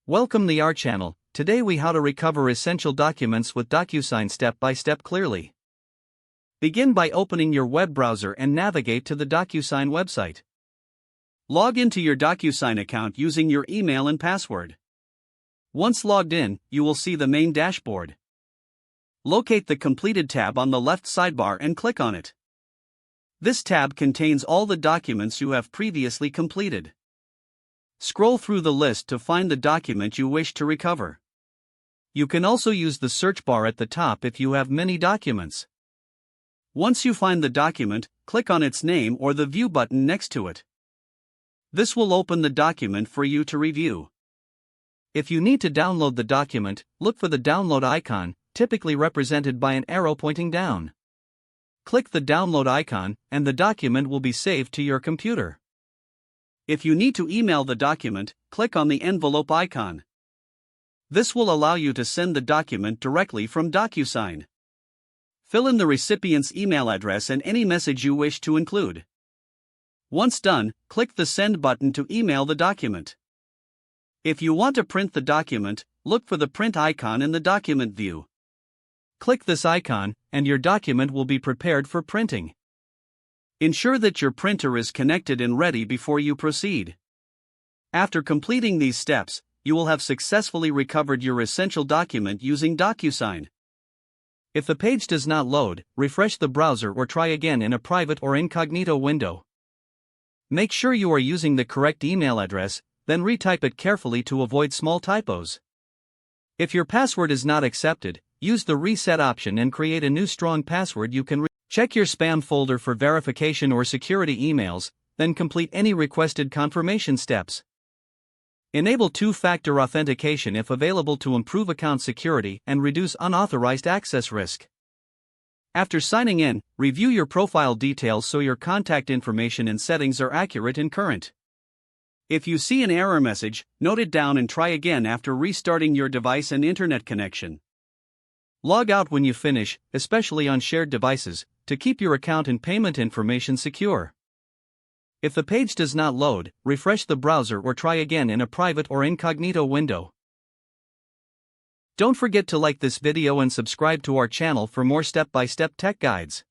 Welcome to our channel. Today we how to recover essential documents with DocuSign step by step clearly. Begin by opening your web browser and navigate to the DocuSign website. Log into your DocuSign account using your email and password. Once logged in, you will see the main dashboard. Locate the Completed tab on the left sidebar and click on it. This tab contains all the documents you have previously completed. Scroll through the list to find the document you wish to recover. You can also use the search bar at the top if you have many documents. Once you find the document, click on its name or the View button next to it. This will open the document for you to review. If you need to download the document, look for the download icon, typically represented by an arrow pointing down. Click the download icon, and the document will be saved to your computer. If you need to email the document, click on the envelope icon. This will allow you to send the document directly from DocuSign. Fill in the recipient's email address and any message you wish to include. Once done, click the Send button to email the document. If you want to print the document, look for the print icon in the document view. Click this icon, and your document will be prepared for printing. Ensure that your printer is connected and ready before you proceed. After completing these steps, you will have successfully recovered your essential document using DocuSign. If the page does not load, refresh the browser or try again in a private or incognito window. Make sure you are using the correct email address, then retype it carefully to avoid small typos. If your password is not accepted, use the reset option and create a new strong password you can check your spam folder for verification or security emails, then complete any requested confirmation steps. Enable two-factor authentication if available to improve account security and reduce unauthorized access risk. After signing in, review your profile details so your contact information and settings are accurate and current. If you see an error message, note it down and try again after restarting your device and internet connection. Log out when you finish, especially on shared devices, to keep your account and payment information secure. If the page does not load, refresh the browser or try again in a private or incognito window. Don't forget to like this video and subscribe to our channel for more step-by-step tech guides.